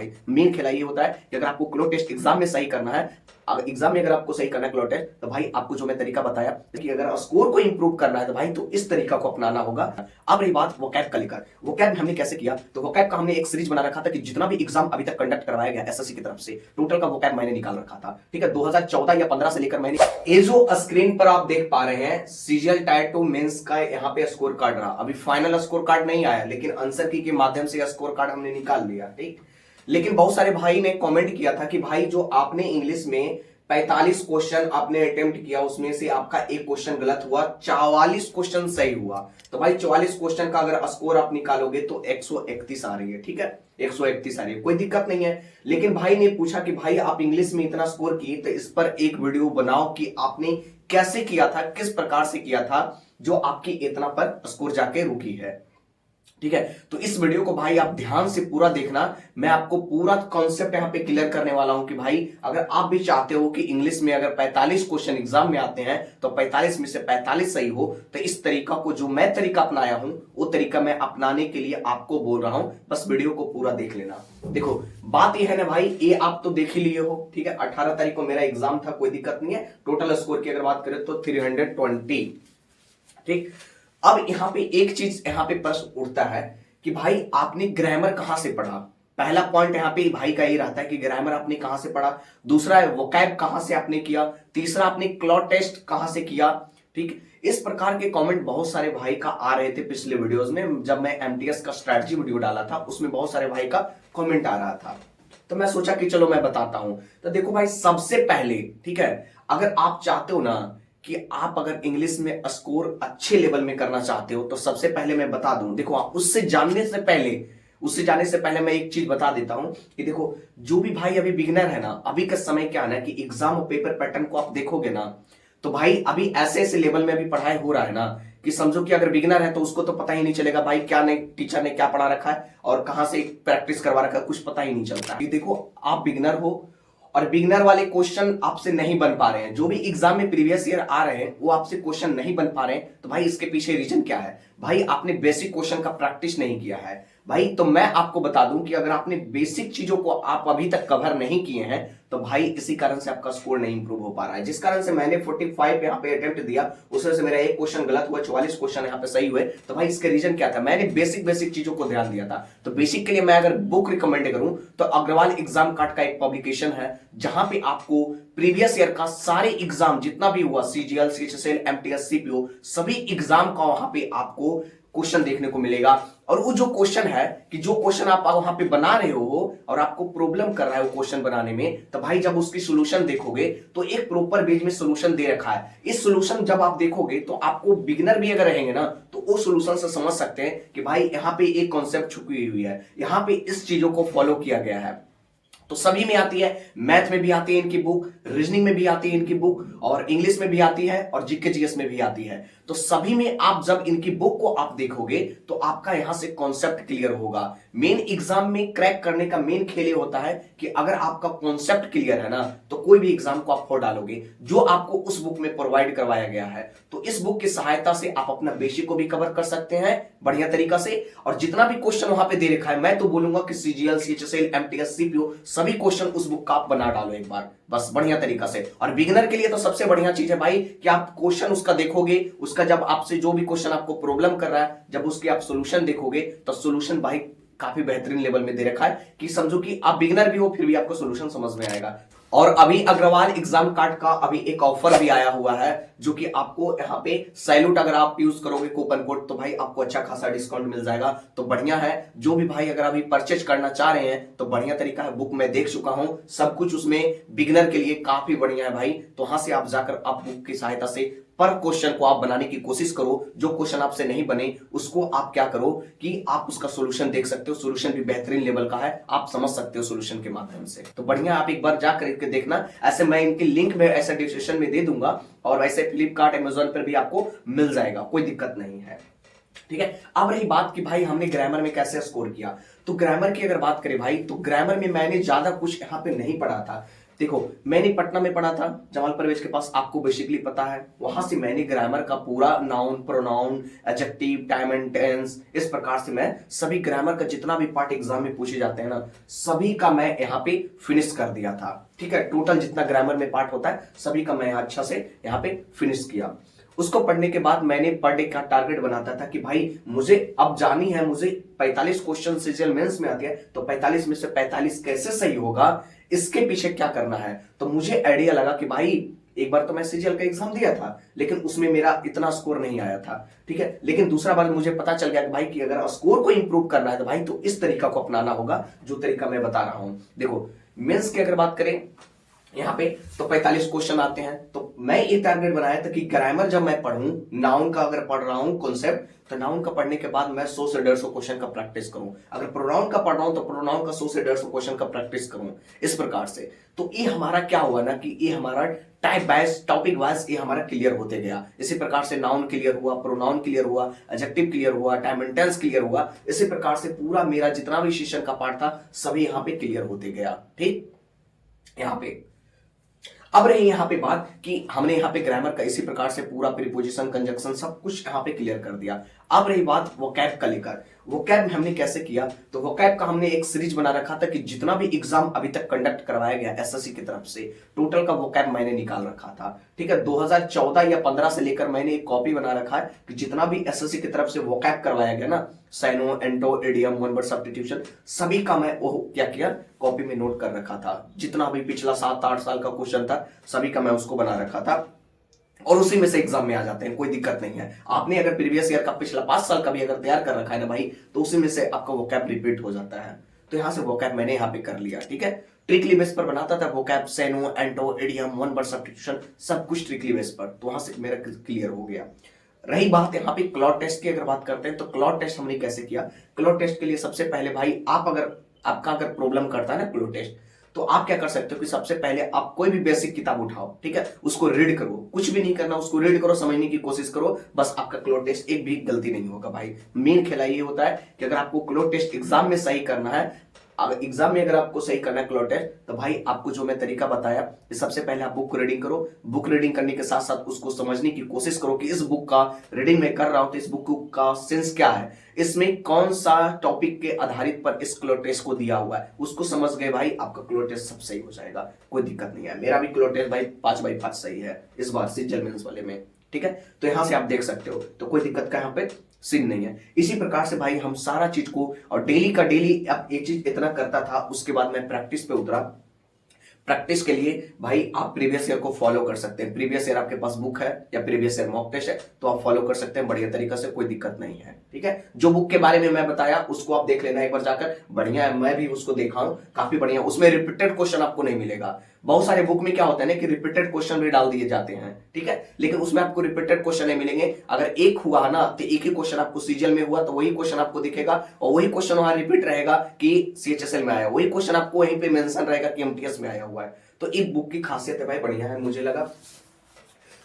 भाई। मेन खेला ये होता है कि अगर आपको क्लो टेस्ट एग्जाम में सही करना है, एग्जाम में अगर आपको सही करना है क्लो टेस्ट, तो भाई आपको जो मैं तरीका बताया कि अगर स्कोर को इंप्रूव करना है तो भाई तो इस तरीका को अपनाना होगा। अब रही बात वोकैब का लेकर, वोकैब हमने कैसे किया, तो वोकैब का हमने एक सीरीज बना रखा था कि जितना भी एग्जाम अभी तक कंडक्ट करवाया गया एसएससी की तरफ से, टोटल का वोकैब मैंने निकाल रखा था। ठीक है, 2014 या 15 से लेकर मैंने, ये जो स्क्रीन पर आप देख पा रहे हैं सीजीएल टायर 2 मेंस का यहाँ पे स्कोर कार्ड रहा। अभी फाइनल स्कोर कार्ड नहीं आया, लेकिन आंसर की के माध्यम से स्कोर कार्ड हमने निकाल लिया। ठीक, लेकिन बहुत सारे भाई ने कमेंट किया था कि भाई जो आपने इंग्लिश में 45 क्वेश्चन आपने अटेम्प्ट किया, उसमें से आपका एक क्वेश्चन गलत हुआ, 44 क्वेश्चन सही हुआ। तो भाई 44 क्वेश्चन का अगर स्कोर आप निकालोगे तो 131 आ रही है। ठीक है, 131 आ रही है, कोई दिक्कत नहीं है। लेकिन भाई ने पूछा कि भाई आप इंग्लिश में इतना स्कोर किए तो इस पर एक वीडियो बनाओ कि आपने कैसे किया था, किस प्रकार से किया था जो आपकी इतना पर स्कोर जाके रुकी है। ठीक है, तो इस वीडियो को भाई आप ध्यान से पूरा देखना। मैं आपको पूरा कॉन्सेप्ट यहां पे क्लियर करने वाला हूं कि भाई अगर आप भी चाहते हो कि इंग्लिश में अगर 45 क्वेश्चन एग्जाम में आते हैं तो 45 में से 45 सही हो, तो इस तरीका को जो मैं तरीका अपनाया हूं वो तरीका मैं अपनाने के लिए आपको बोल रहा हूं। बस वीडियो को पूरा देख लेना। देखो बात यह है ना भाई, ये आप तो देख ही लिए हो। ठीक है, 18 तारीख को मेरा एग्जाम था, कोई दिक्कत नहीं है। टोटल स्कोर की अगर बात करें तो 320। ठीक, अब यहां पे एक चीज यहां पे प्रश्न उठता है कि भाई आपने ग्रामर कहां से पढ़ा। पहला पॉइंट यहां पे भाई का ये रहता है कि ग्रामर आपने कहां से पढ़ा, दूसरा है वोकैब कहां से आपने किया, तीसरा आपने क्लॉ टेस्ट कहां से किया। ठीक, इस प्रकार के कमेंट बहुत सारे भाई का आ रहे थे पिछले वीडियोस में। जब मैं एमटीएस का स्ट्रैटेजी वीडियो डाला था उसमें बहुत सारे भाई का कमेंट आ रहा था, तो मैं सोचा कि चलो मैं बताता हूं। तो देखो भाई, सबसे पहले ठीक है, अगर आप चाहते हो ना कि आप अगर इंग्लिश में स्कोर अच्छे लेवल में करना चाहते हो, तो सबसे पहले मैं बता दूं, देखो उससे जाने से पहले मैं एक चीज बता देता हूं कि देखो जो भी भाई अभी बिगिनर है ना, अभी का समय क्या है ना कि एग्जाम और पेपर पैटर्न को आप देखोगे ना, तो भाई अभी ऐसे ऐसे लेवल में अभी पढ़ाई हो रहा है ना कि समझो कि अगर बिगिनर है तो उसको तो पता ही नहीं चलेगा भाई क्या ने टीचर ने क्या पढ़ा रखा है और कहां से प्रैक्टिस करवा रखा है, कुछ पता ही नहीं चलता है। देखो आप बिगिनर हो और बिगिनर वाले क्वेश्चन आपसे नहीं बन पा रहे हैं, जो भी एग्जाम में प्रीवियस ईयर आ रहे हैं वो आपसे क्वेश्चन नहीं बन पा रहे हैं, तो भाई इसके पीछे रीजन क्या है, भाई आपने बेसिक क्वेश्चन का प्रैक्टिस नहीं किया है। भाई तो मैं आपको बता दूं कि अगर आपने बेसिक चीजों को आप अभी तक कवर नहीं किए हैं तो भाई इसी कारण से आपका स्कोर नहीं इंप्रूव हो पा रहा है। जिस कारण से मैंने 45 यहाँ पे अटेम्प्ट दिया, उसमें से मेरा एक क्वेश्चन गलत हुआ, 44 क्वेश्चन यहाँ पे सही हुए, तो भाई इसके रीजन क्या था, मैंने बेसिक चीजों को ध्यान दिया था। तो बेसिक के लिए मैं अगर बुक रिकमेंड करूं तो अग्रवाल एग्जाम कार्ड का एक पब्लिकेशन है जहां पे आपको प्रीवियस ईयर का सारे एग्जाम जितना भी हुआ, सीजीएल, सीएचएसएल, एमटीएस, सीपीओ, सभी एग्जाम का वहां पे आपको क्वेश्चन देखने को मिलेगा। और वो जो क्वेश्चन है कि जो क्वेश्चन आप वहां पे बना रहे हो और आपको प्रॉब्लम कर रहा है वो क्वेश्चन बनाने में, तो भाई जब उसकी सॉल्यूशन देखोगे तो एक प्रॉपर पेज में सॉल्यूशन दे रखा है। इस सॉल्यूशन जब आप देखोगे तो आपको बिगिनर भी अगर रहेंगे ना तो वो सॉल्यूशन से समझ सकते हैं कि भाई यहाँ पे एक कॉन्सेप्ट छुपी हुई है, यहाँ पे इस चीजों को फॉलो किया गया है। तो सभी में आती है, मैथ में भी आती है इनकी बुक, रीजनिंग में भी आती है इनकी बुक, और इंग्लिश में भी आती है और जीके जीएस में भी आती है। तो सभी में आप जब इनकी बुक को आप देखोगे तो आपका यहां से कॉन्सेप्ट क्लियर होगा। मेन एग्जाम में क्रैक करने का मेन खेल ये होता है कि अगर आपका कॉन्सेप्ट क्लियर है ना तो कोई भी एग्जाम को आप फोड़ डालोगे, जो आपको उस बुक में प्रोवाइड करवाया गया है। तो इस बुक की सहायता से आप अपना बेसिक को भी कवर कर सकते हैं बढ़िया तरीका से, और जितना भी क्वेश्चन वहां पे दे रखा है, मैं तो बोलूंगा कि सीजीएल, सीएचएसएल, एमटीएस, सीपीओ सभी क्वेश्चन उस बुक का आप बना डालो एक बार बस बढ़िया तरीका से। और बिगिनर के लिए तो सबसे बढ़िया चीज है भाई कि आप क्वेश्चन उसका देखोगे, उसका जब आपसे जो भी क्वेश्चन आपको प्रॉब्लम कर रहा है, जब उसके आप सॉल्यूशन देखोगे तो सॉल्यूशन भाई काफी बेहतरीन लेवल में दे रखा है कि समझो कि आप बिगिनर भी हो फिर भी आपको सॉल्यूशन समझ में आएगा। और अभी अग्रवाल एग्जाम कार्ड का अभी एक ऑफर भी आया हुआ है, जो कि आपको यहाँ पे सैल्यूट अगर आप यूज करोगे कूपन कोड तो भाई आपको अच्छा खासा डिस्काउंट मिल जाएगा। तो बढ़िया है, जो भी भाई अगर अभी परचेज करना चाह रहे हैं तो बढ़िया तरीका है। बुक मैं देख चुका हूं, सब कुछ उसमें बिगिनर के लिए काफी बढ़िया है भाई। तो वहां से आप जाकर आप बुक की सहायता से पर क्वेश्चन को आप बनाने की कोशिश करो। जो क्वेश्चन आपसे नहीं बने उसको आप क्या करो कि आप उसका सॉल्यूशन देख सकते हो, सॉल्यूशन भी बेहतरीन लेवल का है, आप समझ सकते हो सॉल्यूशन के माध्यम से। तो बढ़िया, आप एक बार जा करके देखना। ऐसे मैं इनकी लिंक में ऐसे डिस्क्रिप्शन में दे दूंगा और वैसे फ्लिपकार्ट, अमेजोन पर भी आपको मिल जाएगा, कोई दिक्कत नहीं है। ठीक है, अब रही बात कि भाई हमने ग्रामर में कैसे स्कोर किया, तो ग्रामर की अगर बात करें भाई तो ग्रामर में मैंने ज्यादा कुछ यहां पे नहीं पढ़ा था। देखो मैंने पटना में पढ़ा था, जमाल परवेज के पास, आपको बेसिकली पता है। वहां से मैंने ग्रामर का पूरा noun, pronoun, adjective, time and tense, इस प्रकार से मैं सभी ग्रामर का जितना भी पार्ट एग्जाम में पूछे जाते हैं ना, सभी का मैं यहाँ पे फिनिश कर दिया था। ठीक है, टोटल जितना ग्रामर में पार्ट होता है सभी का मैं यहाँ अच्छा से यहाँ पे फिनिश किया। उसको पढ़ने के बाद मैंने पर डे का टारगेट बनाता था कि भाई मुझे अब जानी है, मुझे 45 क्वेश्चन सीजीएल मेंस में आती है, तो 45 में से 45 कैसे सही होगा, इसके पीछे क्या करना है। तो मुझे आइडिया लगा कि भाई एक बार तो मैं सीजीएल का एग्जाम दिया था, लेकिन उसमें मेरा इतना स्कोर नहीं आया था। ठीक है, लेकिन दूसरा बार मुझे पता चल गया कि भाई कि अगर स्कोर को इंप्रूव करना है तो भाई तो इस तरीका को अपनाना होगा जो तरीका मैं बता रहा हूं। देखो मेंस की अगर बात करें यहाँ पे तो 45 क्वेश्चन आते हैं, तो मैं ये टारगेट बनाया था कि ग्रामर जब मैं पढ़ूं, नाउन का अगर पढ़ रहा हूं कॉन्सेप्ट, तो नाउन का पढ़ने के बाद मैं 100 से 150 क्वेश्चन का प्रैक्टिस करूं। अगर प्रोनाउन का पढ़ रहा हूं तो प्रोनाउन का 100 से 150 क्वेश्चन का प्रैक्टिस करूं, इस प्रकार से। तो ये हमारा क्या हुआ ना कि ये हमारा टाइप वाइज, टॉपिक वाइज ये हमारा क्लियर होते गया। इसी प्रकार से नाउन क्लियर हुआ, प्रोनाउन क्लियर हुआ, एडजेक्टिव क्लियर हुआ, टाइम एंड टेंस क्लियर हुआ। इसी प्रकार से पूरा मेरा जितना भी सेशन का पार्ट था सभी यहाँ पे क्लियर होते गया। ठीक, यहाँ पे अब रही यहाँ पे बात कि हमने यहाँ पे ग्रामर का इसी प्रकार से पूरा प्रीपोजिशन, कंजक्शन सब कुछ यहाँ पे क्लियर कर दिया। अब रही बात वोकैब का लेकर, वोकैब में हमने कैसे किया, तो वोकैब का हमने एक सीरीज बना रखा था कि जितना भी एग्जाम अभी तक कंडक्ट करवाया गया एसएससी की तरफ से, टोटल का वोकैब मैंने निकाल रखा था। ठीक है, 2014 या 15 से लेकर मैंने एक कॉपी बना रखा है कि जितना भी एसएससी की तरफ से वोकैब करवाया गया ना, syno, anto, idiom, one word substitution, सभी का मैं वो क्या किया, कॉपी में नोट कर रखा था। जितना भी पिछला 7-8 साल का क्वेश्चन था सभी का मैं उसको बना रखा था, और उसी में से एग्जाम में आ जाते हैं, कोई दिक्कत नहीं है। आपने अगर प्रीवियस ईयर का पिछला 5 साल का भी अगर तैयार कर रखा है ना भाई, तो उसी में से आपका वोकैब रिपीट हो जाता है। तो यहां से वोकैब मैंने यहाँ पे कर लिया। ठीक है, ट्रिकली बेस पर बनाता था vocab, syno, anto, idiom, one word substitution, सब कुछ ट्रिकली बेस पर, तो वहां से मेरा क्लियर हो गया। रही बात यहाँ पे क्लॉड टेस्ट की अगर बात करते हैं, तो क्लॉड टेस्ट हमने कैसे किया। क्लॉड टेस्ट के लिए सबसे पहले भाई आप अगर आपका अगर प्रॉब्लम करता है ना क्लॉड टेस्ट, तो आप क्या कर सकते हो कि सबसे पहले आप कोई भी बेसिक किताब उठाओ, ठीक है, उसको रीड करो, कुछ भी नहीं करना, उसको रीड करो, समझने की कोशिश करो, बस आपका क्लॉड टेस्ट एक भी गलती नहीं होगा भाई। मेन खेला ये होता है कि अगर आपको क्लॉड टेस्ट एग्जाम में सही करना है, एग्जाम में अगर आपको सही करना है क्लॉड टेस्ट, तो भाई आपको जो मैं तरीका बताया, सबसे पहले आप बुक रीडिंग करो। बुक रीडिंग करने के साथ साथ उसको समझने की कोशिश करो कि इस बुक का रीडिंग में कर रहा हूं तो इस बुक का सेंस क्या है, इसमें कौन सा टॉपिक के आधारित पर इस क्लॉड टेस्ट को दिया हुआ है, उसको समझ गए भाई, आपका क्लॉड टेस्ट सब सही हो जाएगा, कोई दिक्कत नहीं है। मेरा भी क्लॉड टेस्ट भाई 5/5 सही है इस बार सीजीएल मेंस वाले में। ठीक है, तो यहां से आप देख सकते हो, तो कोई दिक्कत का यहाँ पे सीन नहीं है। इसी प्रकार से भाई हम सारा चीज को, और डेली का डेली अब एक चीज इतना करता था, उसके बाद मैं प्रैक्टिस पे उतरा। प्रैक्टिस के लिए भाई आप प्रीवियस ईयर को फॉलो कर सकते हैं। प्रीवियस ईयर आपके पास बुक है या प्रीवियस ईयर मॉक टेस्ट है तो आप फॉलो कर सकते हैं बढ़िया तरीका से, कोई दिक्कत नहीं है। ठीक है, जो बुक के बारे में मैं बताया उसको आप देख लेना एक बार जाकर, बढ़िया है, मैं भी उसको देखा हूं, काफी बढ़िया। उसमें रिपीटेड क्वेश्चन आपको नहीं मिलेगा। बहुत सारे बुक में क्या होता है ना कि रिपीटेड क्वेश्चन भी डाल दिए जाते हैं, ठीक है, लेकिन उसमें आपको रिपीटेड क्वेश्चन नहीं मिलेंगे। अगर एक हुआ ना तो एक ही क्वेश्चन आपको सीजीएल में हुआ तो वही क्वेश्चन आपको दिखेगा, और वही क्वेश्चन वहां रिपीट रहेगा कि सीएचएसएल में आया, वही क्वेश्चन आपको वहीं पे मेंशन रहेगा कि एमटीएस में आया हुआ है। तो एक बुक की खासियत है भाई, बढ़िया है मुझे लगा।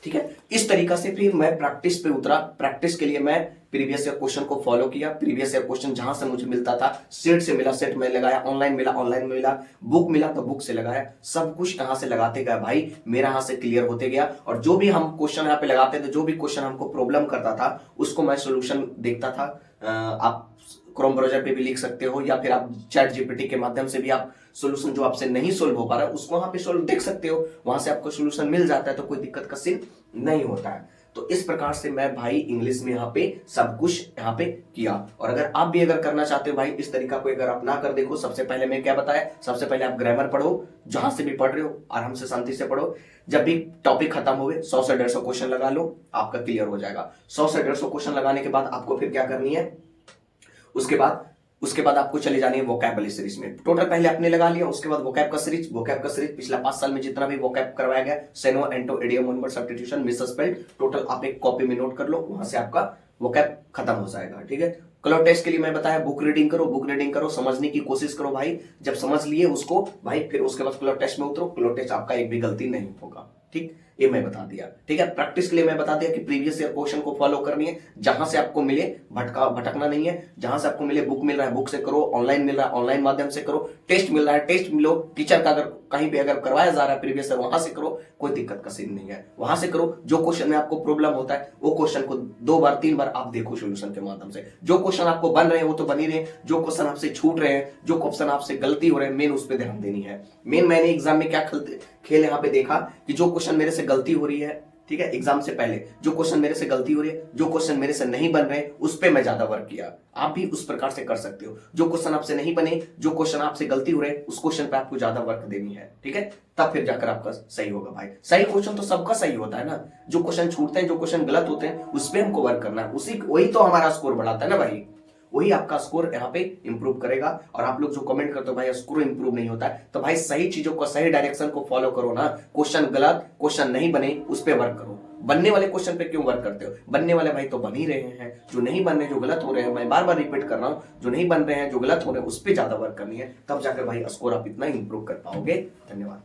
ठीक है, इस तरीका से फिर मैं प्रैक्टिस पे उतरा। प्रैक्टिस के लिए मैं प्रीवियस ईयर क्वेश्चन को फॉलो किया। प्रीवियस ईयर क्वेश्चन जहां से मुझे मिलता था, सेट से मिला सेट में लगाया, ऑनलाइन मिला ऑनलाइन में मिला, बुक मिला तो बुक से लगाया, सब कुछ यहां से लगाते गए भाई, मेरा यहां से क्लियर होते गया। और जो भी हम क्वेश्चन यहाँ पे लगाते थे, जो भी क्वेश्चन हमको प्रॉब्लम करता था, उसको मैं सोल्यूशन देखता था। आप क्रोम ब्राउजर पे भी लिख सकते हो, या फिर आप चैट जीपीटी के माध्यम से भी आप सोल्यूशन जो आपसे नहीं सोल्व हो पा रहा है उसको वहां पे सोल्व देख सकते हो, वहां से आपको सोल्यूशन मिल जाता है, तो कोई दिक्कत का सीन नहीं होता है। तो इस प्रकार से मैं भाई इंग्लिश में यहाँ पे सब कुछ यहाँ पे किया। और अगर आप भी अगर करना चाहते हो भाई इस तरीका को अगर अपना कर देखो, सबसे पहले मैं क्या बताया, सबसे पहले आप ग्रामर पढ़ो, जहां से भी पढ़ रहे हो आराम से शांति से पढ़ो। जब भी टॉपिक खत्म हो गए 100 से 150 क्वेश्चन लगा लो, आपका क्लियर हो जाएगा। 100 से 150 क्वेश्चन लगाने के बाद आपको फिर क्या करनी है, उसके बाद आपको चले जानी है वोकैब वाली सीरीज में। टोटल पहले आपने लगा लिया, उसके बाद वोकैब का सीरीज पिछला 5 साल में जितना भी वोकैब करवाया गया, syno, anto, idiom, one word substitution, misspelled, total आप एक कॉपी में नोट कर लो, वहां से आपका वोकैब खत्म हो जाएगा। ठीक है, क्लॉड टेस्ट के लिए मैं बताया बुक रीडिंग करो, समझने की कोशिश करो भाई। जब समझ लिए उसको भाई, फिर उसके बाद क्लॉड टेस्ट में उतरो, क्लॉड टेस्ट आपका एक भी गलती नहीं होगा। ठीक। ये मैं बता दिया। ठीक है, प्रैक्टिस के लिए मैं बता दिया कि प्रीवियस ईयर क्वेश्चन को फॉलो करनी है, जहां से आपको मिले भटकना नहीं है, जहां से आपको मिले बुक मिल रहा है बुक से करो, ऑनलाइन मिल रहा है ऑनलाइन माध्यम से करो, टेस्ट मिल रहा है टेस्ट मिलो, टीचर का अगर कहीं पे अगर करवाया जा रहा है प्रीवियस ईयर वहां से करो, कोई दिक्कत का सीन नहीं है, वहां से करो। जो क्वेश्चन में आपको प्रॉब्लम होता है वो क्वेश्चन को 2 बार 3 बार आप देखो सोल्यूशन के माध्यम से। जो क्वेश्चन आपको बन रहे हैं वो तो बन ही रहे हैं, जो क्वेश्चन आपसे छूट रहे हैं, जो क्वेश्चन आपसे गलती हो रहे हैं, मेन उस पर ध्यान देनी है। मेन मैंने एग्जाम में क्या खेल यहाँ पे देखा कि जो क्वेश्चन मेरे से गलती हो रही है, ठीक है, एग्जाम से पहले जो क्वेश्चन मेरे से गलती हो रही है, जो क्वेश्चन मेरे से नहीं बन रहे उस पे मैं ज्यादा वर्क किया। आप भी उस प्रकार से कर सकते हो। जो क्वेश्चन आपसे नहीं बने, जो क्वेश्चन आपसे गलती हो रहे उस क्वेश्चन पे आपको ज्यादा वर्क देनी है। ठीक है, तब फिर जाकर आपका सही होगा भाई। सही क्वेश्चन तो सबका सही होता है ना, जो क्वेश्चन छूटते हैं जो क्वेश्चन गलत होते हैं उस पर हमको वर्क करना है, वही तो हमारा स्कोर बढ़ाता है ना भाई, वही आपका स्कोर यहाँ पे इंप्रूव करेगा। और आप लोग जो कमेंट करते हो भाई स्कोर इंप्रूव नहीं होता है, तो भाई सही चीजों को सही डायरेक्शन को फॉलो करो ना। क्वेश्चन गलत क्वेश्चन नहीं बने उस पर वर्क करो, बनने वाले क्वेश्चन पे क्यों वर्क करते हो? बनने वाले भाई तो बन ही रहे हैं, जो नहीं बन रहे जो गलत हो रहे हैं, मैं बार बार रिपीट कर रहा हूं, जो नहीं बन रहे हैं जो गलत हो रहे हैं उस पर ज्यादा वर्क करनी है, तब जाकर भाई स्कोर आप इतना इंप्रूव कर पाओगे। धन्यवाद।